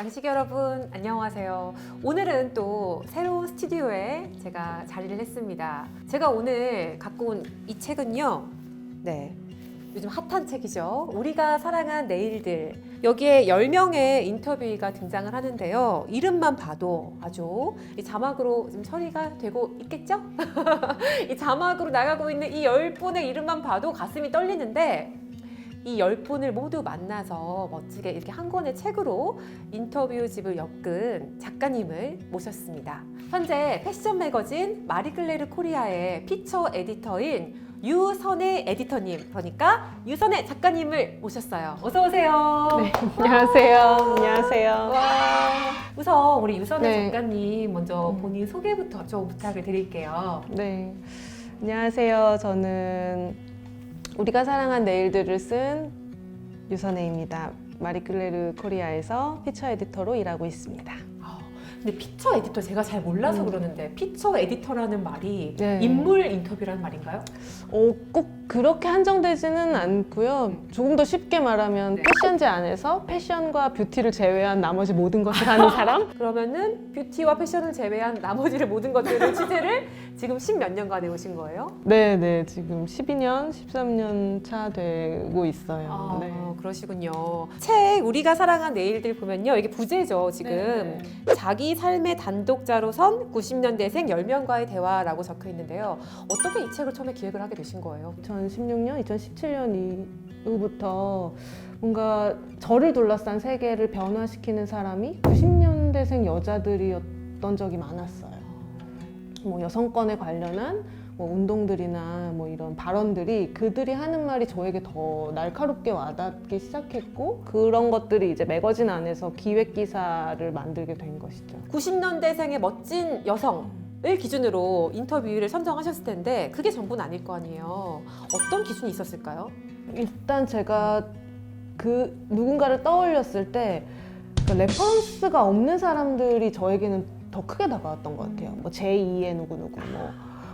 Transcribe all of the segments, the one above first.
양식 여러분 안녕하세요. 오늘은 또 새로운 스튜디오에 제가 자리를 했습니다. 제가 오늘 갖고 온 이 책은요. 네. 요즘 핫한 책이죠. 우리가 사랑한 내일들. 여기에 10명의 인터뷰가 등장을 하는데요. 이름만 봐도 아주 이 자막으로 지금 처리가 되고 있겠죠? 이 자막으로 나가고 있는 이 10분의 이름만 봐도 가슴이 떨리는데 이 10분을 모두 만나서 멋지게 이렇게 한 권의 책으로 인터뷰집을 엮은 작가님을 모셨습니다. 현재 패션 매거진 마리클레르 코리아의 피처 에디터인 유선혜 에디터님, 그러니까 유선혜 작가님을 모셨어요. 어서 오세요. 네, 안녕하세요. 안녕하세요. 와, 우선 우리 유선혜 네. 작가님 먼저 본인 소개부터 좀 부탁을 드릴게요. 네, 안녕하세요. 저는 우리가 사랑한 내일들을 쓴 유선혜입니다. 마리클레르 코리아에서 피처 에디터로 일하고 있습니다. 근데 피처 에디터 제가 잘 몰라서 그러는데 피처 에디터라는 말이 네. 인물 인터뷰라는 말인가요? 꼭 그렇게 한정되지는 않고요. 조금 더 쉽게 말하면 네. 패션제 안에서 패션과 뷰티를 제외한 나머지 모든 것을 하는 사람? 그러면은 뷰티와 패션을 제외한 나머지를 모든 것들을 취재를 지금 10몇 년간 해오신 거예요? 네, 지금 12년, 13년 차 되고 있어요. 네. 그러시군요. 책 우리가 사랑한 내일들 보면요. 이게 부제죠, 지금. 자기 삶의 단독자로선 90년대생 10명과의 대화라고 적혀 있는데요. 어떻게 이 책을 처음에 기획을 하게 되신 거예요? 2016년, 2017년 이후부터 뭔가 저를 둘러싼 세계를 변화시키는 사람이 90년대생 여자들이었던 적이 많았어요. 뭐 여성권에 관련한 뭐 운동들이나 뭐 이런 발언들이 그들이 하는 말이 저에게 더 날카롭게 와닿기 시작했고 그런 것들이 이제 매거진 안에서 기획 기사를 만들게 된 것이죠. 90년대생의 멋진 여성을 기준으로 인터뷰를 선정하셨을 텐데 그게 전부는 아닐 거 아니에요. 어떤 기준이 있었을까요? 일단 제가 그 누군가를 떠올렸을 때 그 레퍼런스가 없는 사람들이 저에게는 더 크게 다가왔던 것 같아요. 뭐 제2의 누구누구,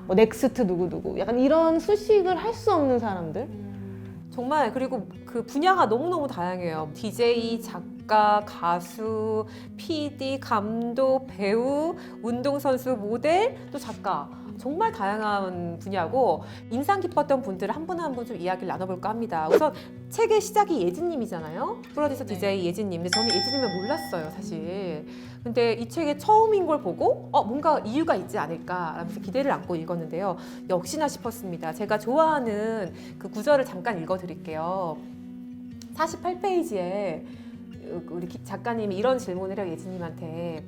뭐 넥스트 누구누구, 약간 이런 수식을 할 수 없는 사람들. 정말 그리고 그 분야가 너무너무 다양해요. DJ, 작가, 가수, PD, 감독, 배우, 운동선수, 모델, 또 작가. 정말 다양한 분야고 인상 깊었던 분들을 한 분 한 분 좀 이야기를 나눠볼까 합니다. 우선 책의 시작이 예진님이잖아요. 프로듀서 DJ 예진님. 근데 저는 예진님을 몰랐어요, 사실. 근데 이 책의 처음인 걸 보고 뭔가 이유가 있지 않을까라면서 기대를 안고 읽었는데요. 역시나 싶었습니다. 제가 좋아하는 그 구절을 잠깐 읽어드릴게요. 48페이지에 우리 작가님이 이런 질문을 해요, 예진님한테.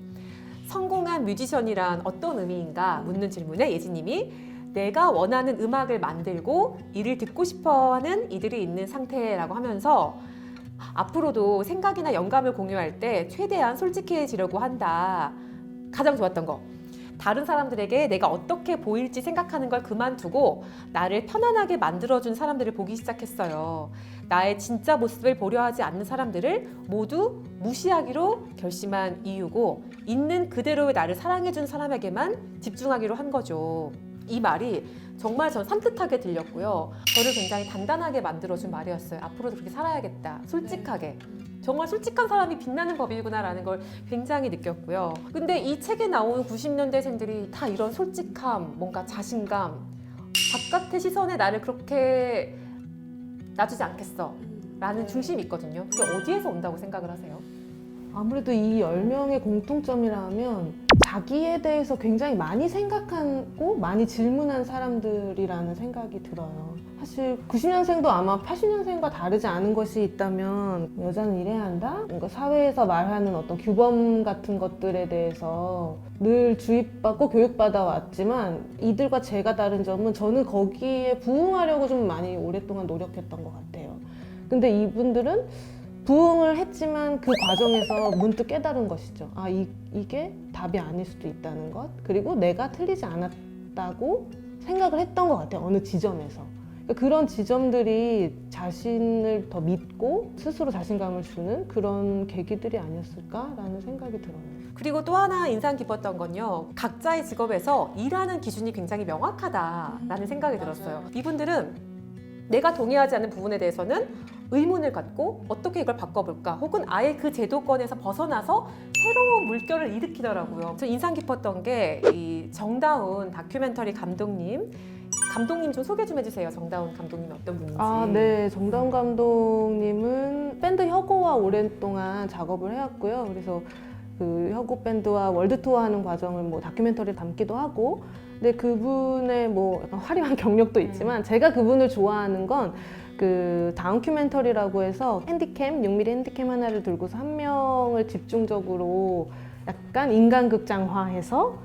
성공한 뮤지션이란 어떤 의미인가 묻는 질문에 예진님이 내가 원하는 음악을 만들고 이를 듣고 싶어하는 이들이 있는 상태라고 하면서 앞으로도 생각이나 영감을 공유할 때 최대한 솔직해지려고 한다. 가장 좋았던 거. 다른 사람들에게 내가 어떻게 보일지 생각하는 걸 그만두고 나를 편안하게 만들어준 사람들을 보기 시작했어요. 나의 진짜 모습을 보려 하지 않는 사람들을 모두 무시하기로 결심한 이유고 있는 그대로의 나를 사랑해준 사람에게만 집중하기로 한 거죠. 이 말이 정말 전 산뜻하게 들렸고요. 저를 굉장히 단단하게 만들어준 말이었어요. 앞으로도 그렇게 살아야겠다. 솔직하게. 정말 솔직한 사람이 빛나는 법이구나라는 걸 굉장히 느꼈고요. 근데 이 책에 나온 90년대생들이 다 이런 솔직함, 뭔가 자신감, 바깥의 시선에 나를 그렇게 놔주지 않겠어 라는 중심이 있거든요. 그게 어디에서 온다고 생각을 하세요? 아무래도 이 10명의 공통점이라면 자기에 대해서 굉장히 많이 생각하고 많이 질문한 사람들이라는 생각이 들어요. 사실 90년생도 아마 80년생과 다르지 않은 것이 있다면 여자는 이래야 한다? 뭔가 사회에서 말하는 어떤 규범 같은 것들에 대해서 늘 주입받고 교육받아 왔지만 이들과 제가 다른 점은 저는 거기에 부응하려고 좀 많이 오랫동안 노력했던 것 같아요. 근데 이분들은 부응을 했지만 그 과정에서 문득 깨달은 것이죠. 이게 답이 아닐 수도 있다는 것. 그리고 내가 틀리지 않았다고 생각을 했던 것 같아요. 어느 지점에서. 그런 지점들이 자신을 더 믿고 스스로 자신감을 주는 그런 계기들이 아니었을까라는 생각이 들어요. 그리고 또 하나 인상 깊었던 건요. 각자의 직업에서 일하는 기준이 굉장히 명확하다라는 생각이 들었어요. 이분들은 내가 동의하지 않는 부분에 대해서는 의문을 갖고 어떻게 이걸 바꿔볼까 혹은 아예 그 제도권에서 벗어나서 새로운 물결을 일으키더라고요. 저 인상 깊었던 게 이 정다운 다큐멘터리 감독님 좀 소개 좀 해주세요. 정다운 감독님이 어떤 분인지. 네. 정다운 감독님은 밴드 혁오와 오랫동안 작업을 해왔고요. 그래서 그 혁오 밴드와 월드 투어 하는 과정을 뭐 다큐멘터리를 담기도 하고, 근데 그분의 뭐 약간 화려한 경력도 있지만 제가 그분을 좋아하는 건 그 다큐멘터리라고 해서 핸디캠, 6mm 핸디캠 하나를 들고서 한 명을 집중적으로 약간 인간극장화해서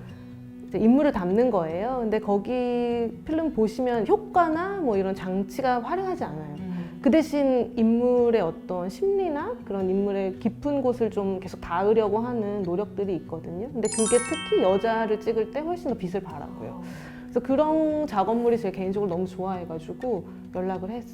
이제 인물을 담는 거예요. 근데 거기 필름 보시면 효과나 뭐 이런 장치가 화려하지 않아요. 그 대신 인물의 어떤 심리나 그런 인물의 깊은 곳을 좀 계속 닿으려고 하는 노력들이 있거든요. 근데 그게 특히 여자를 찍을 때 훨씬 더 빛을 발하고요. 그래서 그런 작업물이 제 개인적으로 너무 좋아해가지고 연락을 해서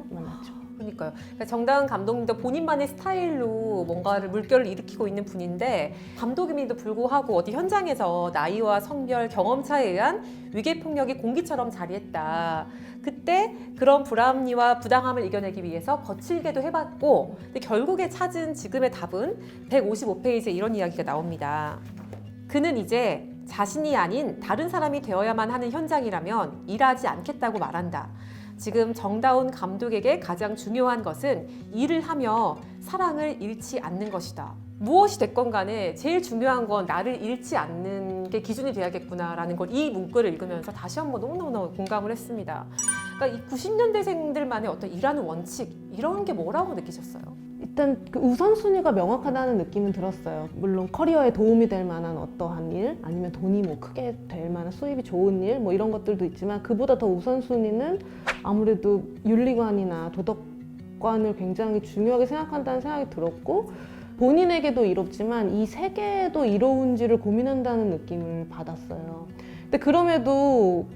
만났죠. 그러니까요. 그러니까 정다은 감독님도 본인만의 스타일로 뭔가를 물결을 일으키고 있는 분인데 감독임에도 불구하고 어디 현장에서 나이와 성별, 경험 차에 의한 위계폭력이 공기처럼 자리했다. 그때 그런 불합리와 부당함을 이겨내기 위해서 거칠게도 해봤고 근데 결국에 찾은 지금의 답은 155페이지에 이런 이야기가 나옵니다. 그는 이제 자신이 아닌 다른 사람이 되어야만 하는 현장이라면 일하지 않겠다고 말한다. 지금 정다운 감독에게 가장 중요한 것은 일을 하며 사랑을 잃지 않는 것이다. 무엇이 됐건 간에 제일 중요한 건 나를 잃지 않는 게 기준이 돼야겠구나라는 걸 이 문구를 읽으면서 다시 한번 너무너무 공감을 했습니다. 그러니까 이 90년대생들만의 어떤 일하는 원칙 이런 게 뭐라고 느끼셨어요? 일단 그 우선순위가 명확하다는 느낌은 들었어요. 물론 커리어에 도움이 될 만한 어떠한 일, 아니면 돈이 뭐 크게 될 만한 수입이 좋은 일, 뭐 이런 것들도 있지만 그보다 더 우선순위는 아무래도 윤리관이나 도덕관을 굉장히 중요하게 생각한다는 생각이 들었고 본인에게도 이롭지만 이 세계에도 이로운지를 고민한다는 느낌을 받았어요. 근데 그럼에도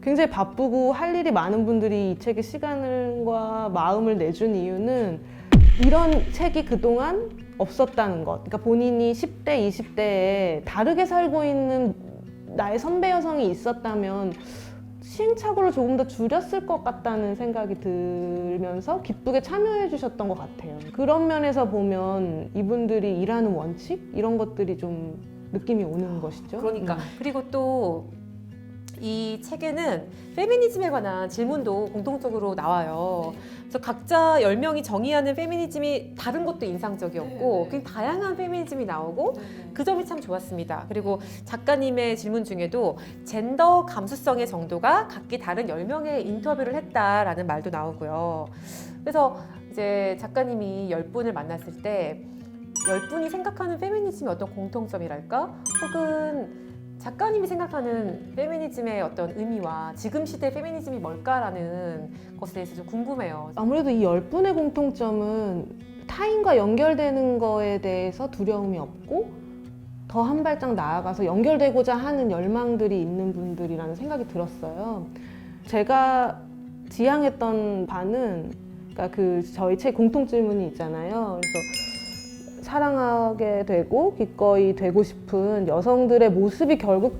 굉장히 바쁘고 할 일이 많은 분들이 이 책에 시간과 마음을 내준 이유는 이런 책이 그동안 없었다는 것. 그러니까 본인이 10대, 20대에 다르게 살고 있는 나의 선배 여성이 있었다면 시행착오를 조금 더 줄였을 것 같다는 생각이 들면서 기쁘게 참여해 주셨던 것 같아요. 그런 면에서 보면 이분들이 일하는 원칙? 이런 것들이 좀 느낌이 오는 것이죠. 그러니까 그리고 또 이 책에는 페미니즘에 관한 질문도 공통적으로 나와요. 그래서 각자 10명이 정의하는 페미니즘이 다른 것도 인상적이었고 굉장히 다양한 페미니즘이 나오고 그 점이 참 좋았습니다. 그리고 작가님의 질문 중에도 젠더 감수성의 정도가 각기 다른 10명의 인터뷰를 했다라는 말도 나오고요. 그래서 이제 작가님이 10분을 만났을 때 10분이 생각하는 페미니즘의 어떤 공통점이랄까? 혹은 작가님이 생각하는 페미니즘의 어떤 의미와 지금 시대 페미니즘이 뭘까라는 것에 대해서 좀 궁금해요. 아무래도 이 10분의 공통점은 타인과 연결되는 거에 대해서 두려움이 없고 더 한 발짝 나아가서 연결되고자 하는 열망들이 있는 분들이라는 생각이 들었어요. 제가 지향했던 바는 그러니까 그 저희 책 공통 질문이 있잖아요. 그래서 사랑하게 되고 기꺼이 되고 싶은 여성들의 모습이 결국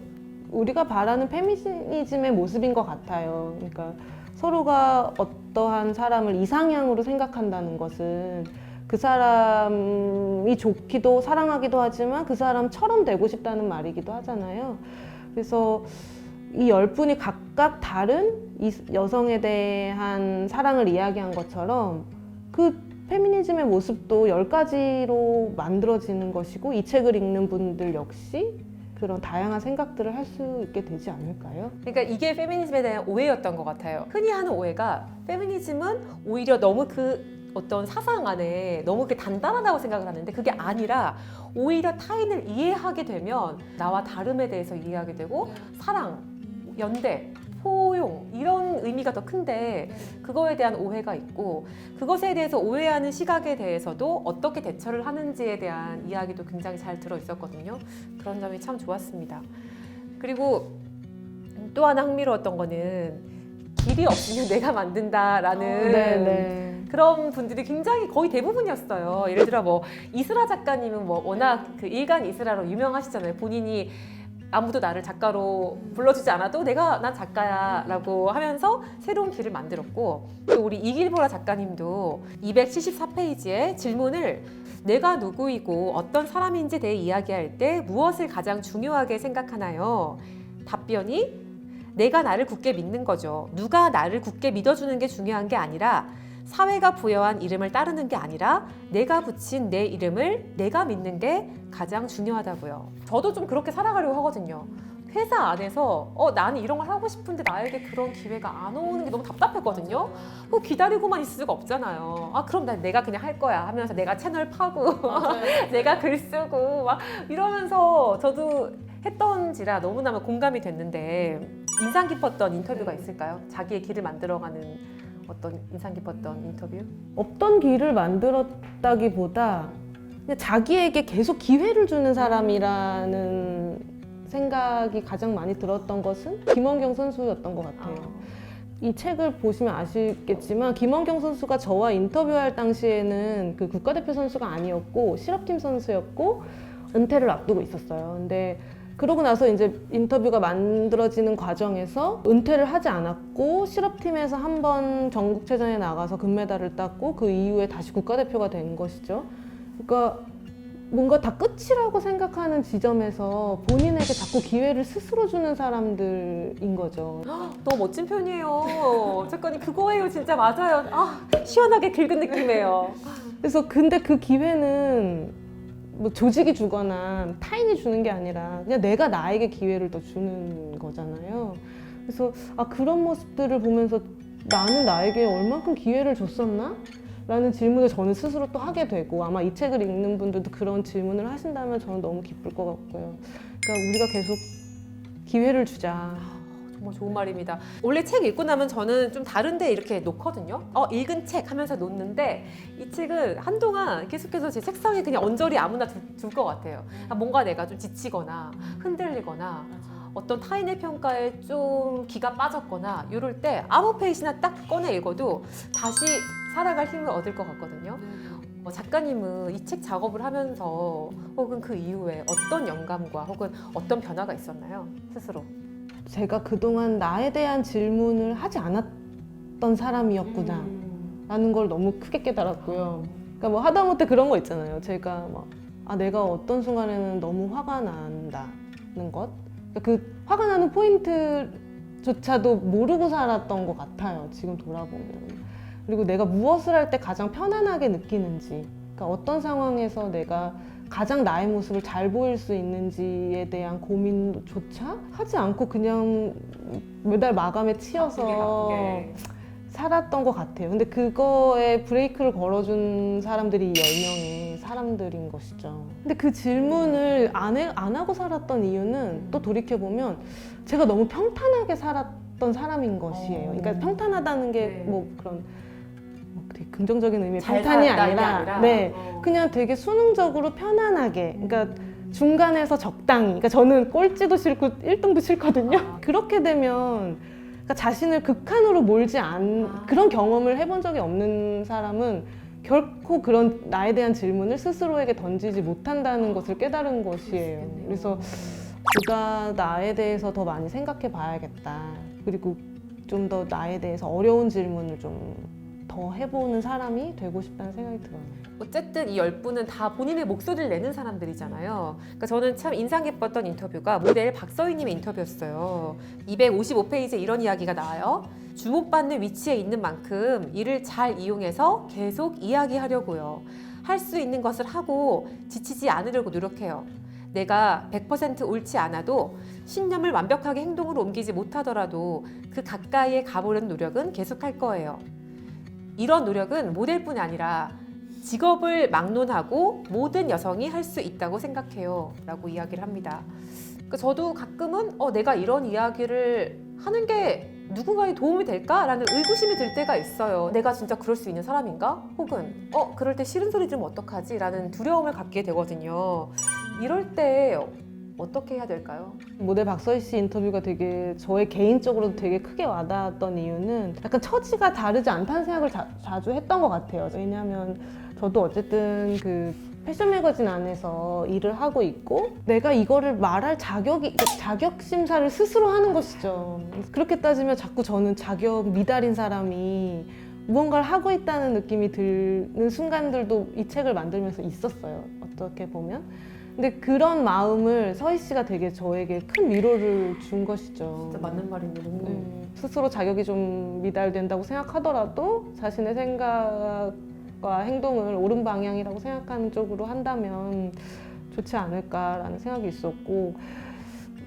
우리가 바라는 페미니즘의 모습인 것 같아요. 그러니까 서로가 어떠한 사람을 이상향으로 생각한다는 것은 그 사람이 좋기도 사랑하기도 하지만 그 사람처럼 되고 싶다는 말이기도 하잖아요. 그래서 이 10분이 각각 다른 이 여성에 대한 사랑을 이야기한 것처럼 그 페미니즘의 모습도 10가지로 만들어지는 것이고 이 책을 읽는 분들 역시 그런 다양한 생각들을 할 수 있게 되지 않을까요? 그러니까 이게 페미니즘에 대한 오해였던 것 같아요. 흔히 하는 오해가 페미니즘은 오히려 너무 그 어떤 사상 안에 너무 그 단단하다고 생각을 하는데 그게 아니라 오히려 타인을 이해하게 되면 나와 다름에 대해서 이해하게 되고 사랑, 연대, 포용 이런 의미가 더 큰데 그거에 대한 오해가 있고 그것에 대해서 오해하는 시각에 대해서도 어떻게 대처를 하는지에 대한 이야기도 굉장히 잘 들어 있었거든요. 그런 점이 참 좋았습니다. 그리고 또 하나 흥미로웠던 거는 길이 없으면 내가 만든다라는 그런 분들이 굉장히 거의 대부분이었어요. 예를 들어 뭐 이슬아 작가님은 뭐 워낙 그 일간 이슬아로 유명하시잖아요. 본인이 아무도 나를 작가로 불러주지 않아도 난 작가야 라고 하면서 새로운 길을 만들었고, 또 우리 이길보라 작가님도 274페이지에 질문을 내가 누구이고 어떤 사람인지에 대해 이야기할 때 무엇을 가장 중요하게 생각하나요? 답변이 내가 나를 굳게 믿는 거죠. 누가 나를 굳게 믿어주는 게 중요한 게 아니라 사회가 부여한 이름을 따르는 게 아니라 내가 붙인 내 이름을 내가 믿는 게 가장 중요하다고요. 저도 좀 그렇게 살아가려고 하거든요. 회사 안에서 나는 이런 걸 하고 싶은데 나에게 그런 기회가 안 오는 게 너무 답답했거든요. 기다리고만 있을 수가 없잖아요. 그럼 내가 그냥 할 거야 하면서 내가 채널 파고 내가 글 쓰고 막 이러면서 저도 했던지라 너무나 공감이 됐는데, 인상 깊었던 인터뷰가 있을까요? 자기의 길을 만들어가는 어떤 인상 깊었던 인터뷰? 없던 길을 만들었다기보다 그냥 자기에게 계속 기회를 주는 사람이라는 생각이 가장 많이 들었던 것은 김원경 선수였던 것 같아요. 이 책을 보시면 아시겠지만 김원경 선수가 저와 인터뷰할 당시에는 그 국가대표 선수가 아니었고 실업팀 선수였고 은퇴를 앞두고 있었어요. 근데 그러고 나서 이제 인터뷰가 만들어지는 과정에서 은퇴를 하지 않았고 실업팀에서 한 번 전국체전에 나가서 금메달을 땄고 그 이후에 다시 국가대표가 된 것이죠. 그러니까 뭔가 다 끝이라고 생각하는 지점에서 본인에게 자꾸 기회를 스스로 주는 사람들인 거죠. 너무 멋진 표현이에요. 작가님 그거예요. 진짜 맞아요. 시원하게 긁은 느낌이에요. 그래서 근데 그 기회는 뭐 조직이 주거나 타인이 주는 게 아니라 그냥 내가 나에게 기회를 더 주는 거잖아요. 그래서 그런 모습들을 보면서 나는 나에게 얼만큼 기회를 줬었나? 라는 질문을 저는 스스로 또 하게 되고, 아마 이 책을 읽는 분들도 그런 질문을 하신다면 저는 너무 기쁠 것 같고요. 그러니까 우리가 계속 기회를 주자. 정말 좋은 말입니다. 원래 책 읽고 나면 저는 좀 다른데 이렇게 놓거든요. 읽은 책 하면서 놓는데 이 책은 한동안 계속해서 제 책상에 그냥 언저리 아무나 둘 것 같아요. 뭔가 내가 좀 지치거나 흔들리거나 어떤 타인의 평가에 좀 기가 빠졌거나 이럴 때 아무 페이지나 딱 꺼내 읽어도 다시 살아갈 힘을 얻을 것 같거든요. 작가님은 이 책 작업을 하면서 혹은 그 이후에 어떤 영감과 혹은 어떤 변화가 있었나요? 스스로. 제가 그동안 나에 대한 질문을 하지 않았던 사람이었구나 라는 걸 너무 크게 깨달았고요. 그러니까 뭐 하다못해 그런 거 있잖아요. 제가 내가 어떤 순간에는 너무 화가 난다는 것, 그러니까 그 화가 나는 포인트조차도 모르고 살았던 것 같아요. 지금 돌아보면. 그리고 내가 무엇을 할 때 가장 편안하게 느끼는지, 그러니까 어떤 상황에서 내가 가장 나의 모습을 잘 보일 수 있는지에 대한 고민조차 하지 않고 그냥 매달 마감에 치여서 살았던 것 같아요. 근데 그거에 브레이크를 걸어준 사람들이 이 10명의 사람들인 것이죠. 근데 그 질문을 안 하고 살았던 이유는 또 돌이켜보면 제가 너무 평탄하게 살았던 사람인 것이에요. 그러니까 평탄하다는 게 뭐 그런 되게 긍정적인 의미의 평탄이 아니라 그냥 되게 수능적으로 편안하게, 그러니까 중간에서 적당히, 그러니까 저는 꼴찌도 싫고 1등도 싫거든요. 그렇게 되면 그러니까 자신을 극한으로 몰지 그런 경험을 해본 적이 없는 사람은 결코 그런 나에 대한 질문을 스스로에게 던지지 못한다는 것을 깨달은 것이에요. 그래서 보다 나에 대해서 더 많이 생각해 봐야겠다. 그리고 좀 더 나에 대해서 어려운 질문을 좀 더 해보는 사람이 되고 싶다는 생각이 들어요. 어쨌든 이 10분은 다 본인의 목소리를 내는 사람들이잖아요. 그러니까 저는 참 인상 깊었던 인터뷰가 모델 박서희님의 인터뷰였어요. 255페이지에 이런 이야기가 나와요. 주목받는 위치에 있는 만큼 이를 잘 이용해서 계속 이야기하려고요. 할 수 있는 것을 하고 지치지 않으려고 노력해요. 내가 100% 옳지 않아도 신념을 완벽하게 행동으로 옮기지 못하더라도 그 가까이에 가보려는 노력은 계속할 거예요. 이런 노력은 모델뿐 아니라 직업을 막론하고 모든 여성이 할 수 있다고 생각해요 라고 이야기를 합니다. 그러니까 저도 가끔은 내가 이런 이야기를 하는 게 누군가에 도움이 될까라는 의구심이 들 때가 있어요. 내가 진짜 그럴 수 있는 사람인가? 혹은 그럴 때 싫은 소리 들으면 어떡하지? 라는 두려움을 갖게 되거든요. 이럴 때 어떻게 해야 될까요? 모델 박서희 씨 인터뷰가 되게 저의 개인적으로도 되게 크게 와닿았던 이유는 약간 처지가 다르지 않다는 생각을 자주 했던 것 같아요. 왜냐하면 저도 어쨌든 그 패션 매거진 안에서 일을 하고 있고 내가 이거를 말할 자격 심사를 스스로 하는 것이죠. 그렇게 따지면 자꾸 저는 자격 미달인 사람이 무언가를 하고 있다는 느낌이 드는 순간들도 이 책을 만들면서 있었어요. 어떻게 보면. 근데 그런 마음을 서희 씨가 되게 저에게 큰 위로를 준 것이죠. 진짜 맞는 말이네요. 스스로 자격이 좀 미달된다고 생각하더라도 자신의 생각과 행동을 옳은 방향이라고 생각하는 쪽으로 한다면 좋지 않을까라는 생각이 있었고,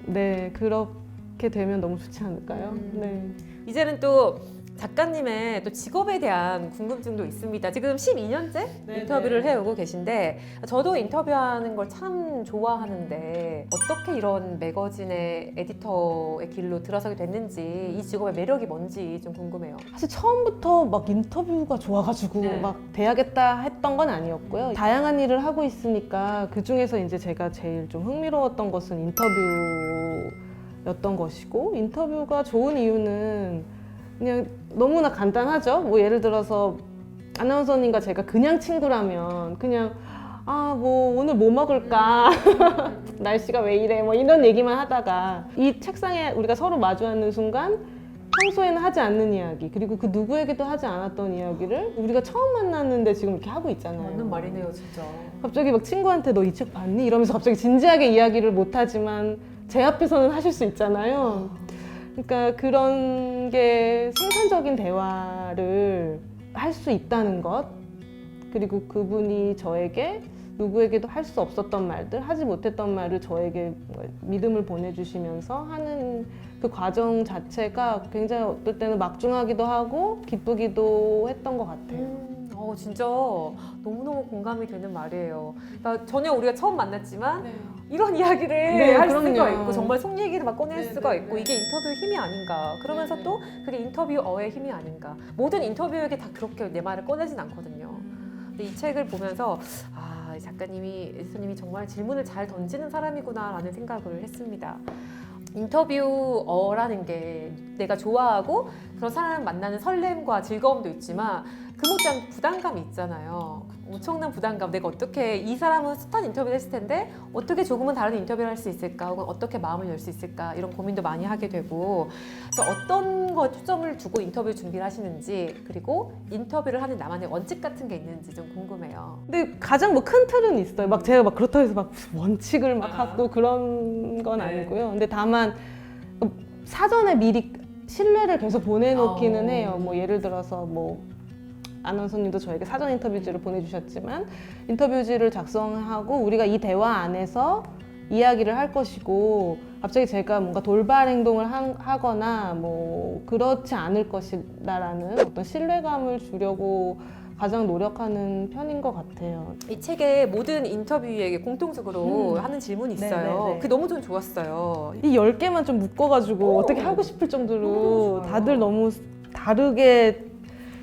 네, 그렇게 되면 너무 좋지 않을까요? 네. 이제는 또 작가님의 또 직업에 대한 궁금증도 있습니다. 지금 12년째 인터뷰를 해오고 계신데 저도 인터뷰하는 걸 참 좋아하는데 어떻게 이런 매거진의 에디터의 길로 들어서게 됐는지 이 직업의 매력이 뭔지 좀 궁금해요. 사실 처음부터 막 인터뷰가 좋아가지고 네. 막 돼야겠다 했던 건 아니었고요. 다양한 일을 하고 있으니까 그 중에서 이제 제가 제일 좀 흥미로웠던 것은 인터뷰였던 것이고, 인터뷰가 좋은 이유는 그냥 너무나 간단하죠. 뭐 예를 들어서 아나운서님과 제가 그냥 친구라면 그냥 뭐 오늘 뭐 먹을까 날씨가 왜 이래 뭐 이런 얘기만 하다가 이 책상에 우리가 서로 마주 앉는 순간 평소에는 하지 않는 이야기, 그리고 그 누구에게도 하지 않았던 이야기를 우리가 처음 만났는데 지금 이렇게 하고 있잖아요. 맞는 말이네요, 진짜. 갑자기 막 친구한테 너 이 책 봤니? 이러면서 갑자기 진지하게 이야기를 못하지만 제 앞에서는 하실 수 있잖아요. 그러니까 그런 게 생산적인 대화를 할 수 있다는 것, 그리고 그분이 저에게 누구에게도 할 수 없었던 말들, 하지 못했던 말을 저에게 믿음을 보내주시면서 하는 그 과정 자체가 굉장히 어떨 때는 막중하기도 하고 기쁘기도 했던 것 같아요. 진짜 너무너무 공감이 되는 말이에요. 그러니까 전혀 우리가 처음 만났지만 이런 이야기를 할 수가 그럼요. 있고 정말 속 얘기를 막 꺼낼 네, 수가 네, 있고 네. 이게 인터뷰의 힘이 아닌가. 그러면서 네, 네. 또 그게 인터뷰어의 힘이 아닌가. 모든 인터뷰에게 다 그렇게 내 말을 꺼내진 않거든요. 근데 이 책을 보면서 이 작가님이, 에디터님이 정말 질문을 잘 던지는 사람이구나라는 생각을 했습니다. 인터뷰어라는 게 내가 좋아하고 그런 사람을 만나는 설렘과 즐거움도 있지만 그 못지않은 부담감이 있잖아요. 엄청난 부담감. 내가 어떻게, 이 사람은 숱한 인터뷰를 했을 텐데 어떻게 조금은 다른 인터뷰를 할 수 있을까, 혹은 어떻게 마음을 열 수 있을까, 이런 고민도 많이 하게 되고, 그래서 어떤 거 초점을 두고 인터뷰 준비를 하시는지, 그리고 인터뷰를 하는 나만의 원칙 같은 게 있는지 좀 궁금해요. 근데 가장 뭐 큰 틀은 있어요. 막 제가 막 그렇다고 해서 막 무슨 원칙을 막 갖고 그런 건 네. 아니고요. 근데 다만 사전에 미리 신뢰를 계속 보내놓기는 해요. 뭐 예를 들어서 뭐 아나운서님도 저에게 사전 인터뷰지를 보내주셨지만 인터뷰지를 작성하고 우리가 이 대화 안에서 이야기를 할 것이고 갑자기 제가 뭔가 돌발 행동을 하거나 뭐 그렇지 않을 것이다라는 어떤 신뢰감을 주려고 가장 노력하는 편인 것 같아요. 이 책에 모든 인터뷰에게 공통적으로 하는 질문이 있어요. 네네네. 그게 너무 좀 좋았어요. 이 10개만 좀 묶어가지고 어떻게 하고 싶을 너무 정도로 좋아요. 다들 너무 다르게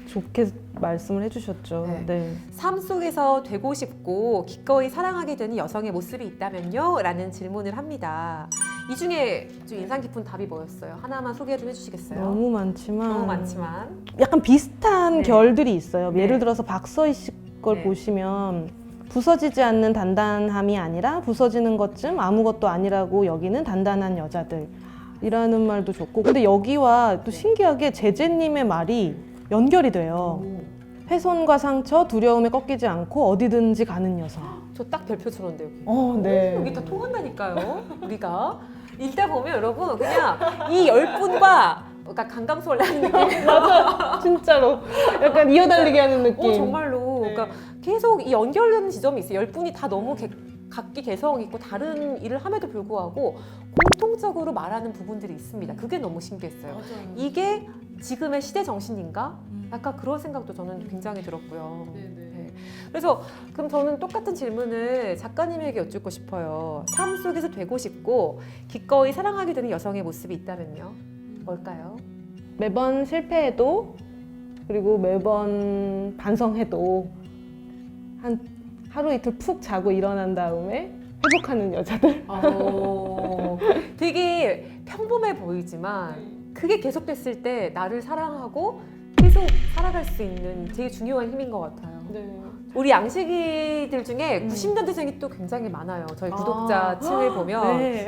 좋게 말씀을 해주셨죠. 네. 네. 삶 속에서 되고 싶고 기꺼이 사랑하게 되는 여성의 모습이 있다면요? 라는 질문을 합니다. 이 중에 좀 인상 깊은 답이 뭐였어요? 하나만 소개 좀 해주시겠어요? 너무 많지만 너무 많지만. 약간 비슷한 네. 결들이 있어요. 네. 예를 들어서 박서희 씨 걸 네. 보시면 부서지지 않는 단단함이 아니라 부서지는 것쯤 아무것도 아니라고 여기는 단단한 여자들 이라는 말도 좋고, 근데 여기와 또 신기하게 제재님의 말이 연결이 돼요. 훼손과 상처, 두려움에 꺾이지 않고 어디든지 가는 여성. 저 딱 별표처럼인데 여기. 네. 여기 다 통한다니까요. 우리가 읽다 보면 여러분 그냥 이 10분과 그러니까 강강수월라는 느낌. 맞아, 진짜로 약간 이어달리게 하는 느낌. 정말로. 네. 그러니까 계속 이 연결되는 지점이 있어요. 10분이 다 너무 각기 개성 있고 다른 일을 함에도 불구하고 공통적으로 말하는 부분들이 있습니다. 그게 너무 신기했어요. 맞아요. 이게 지금의 시대 정신인가? 약간 그런 생각도 저는 굉장히 들었고요. 네. 그래서 그럼 저는 똑같은 질문을 작가님에게 여쭙고 싶어요. 삶 속에서 되고 싶고 기꺼이 사랑하게 되는 여성의 모습이 있다면요? 뭘까요? 매번 실패해도 그리고 매번 반성해도 한 하루 이틀 푹 자고 일어난 다음에 회복하는 여자들. 되게 평범해 보이지만 그게 계속됐을 때 나를 사랑하고 계속 살아갈 수 있는 되게 중요한 힘인 것 같아요. 네. 우리 양식이들 중에 90년대생이 또 굉장히 많아요. 저희 구독자 층을 보면 네.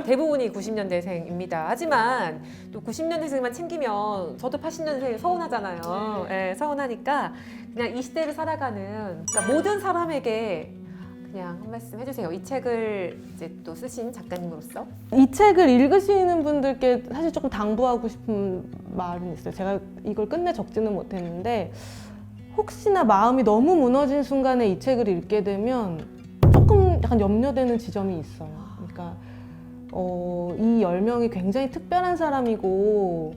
대부분이 90년대생입니다. 하지만 또 90년대생만 챙기면 저도 80년생 서운하잖아요. 네, 서운하니까 그냥 이 시대를 살아가는 그러니까 모든 사람에게 그냥 한 말씀 해주세요. 이 책을 이제 또 쓰신 작가님으로서. 이 책을 읽으시는 분들께 사실 조금 당부하고 싶은 말은 있어요. 제가 이걸 끝내 적지는 못했는데 혹시나 마음이 너무 무너진 순간에 이 책을 읽게 되면 조금 약간 염려되는 지점이 있어요. 그러니까 이 10명이 굉장히 특별한 사람이고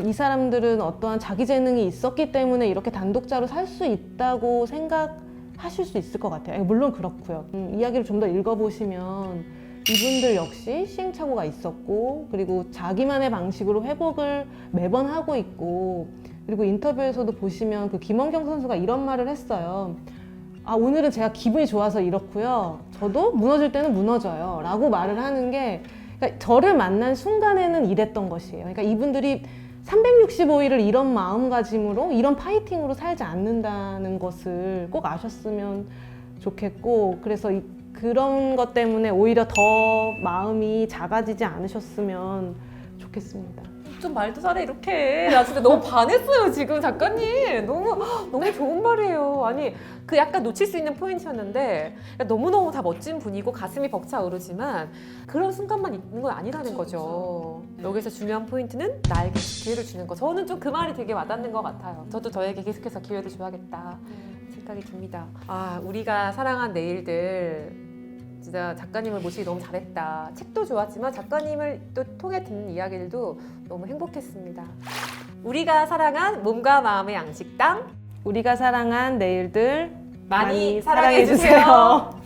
이 사람들은 어떠한 자기 재능이 있었기 때문에 이렇게 단독자로 살 수 있다고 생각하실 수 있을 것 같아요. 물론 그렇고요. 이야기를 좀 더 읽어보시면 이분들 역시 시행착오가 있었고 그리고 자기만의 방식으로 회복을 매번 하고 있고 그리고 인터뷰에서도 보시면 그 김원경 선수가 이런 말을 했어요. 아, 오늘은 제가 기분이 좋아서 이렇고요. 저도 무너질 때는 무너져요. 라고 말을 하는 게 그러니까 저를 만난 순간에는 이랬던 것이에요. 그러니까 이분들이 365일을 이런 마음가짐으로 이런 파이팅으로 살지 않는다는 것을 꼭 아셨으면 좋겠고 그래서 그런 것 때문에 오히려 더 마음이 작아지지 않으셨으면 좋겠습니다. 좀 말도 잘해 이렇게. 나 진짜 너무 반했어요 지금 작가님. 너무 좋은 말이에요. 아니 그 약간 놓칠 수 있는 포인트였는데 너무너무 다 멋진 분이고 가슴이 벅차오르지만 그런 순간만 있는 건 아니라는 거죠. 여기서 중요한 포인트는 나에게 기회를 주는 거. 저는 좀 그 말이 되게 와닿는 것 같아요. 저도 저에게 계속해서 기회를 줘야겠다 생각이 듭니다. 아, 우리가 사랑한 내일들 진짜 작가님을 모시기 너무 잘했다. 책도 좋았지만 작가님을 또 통해 듣는 이야기들도 너무 행복했습니다. 우리가 사랑한 몸과 마음의 양식당 우리가 사랑한 내일들 많이 많이 사랑해주세요. 사랑해주세요.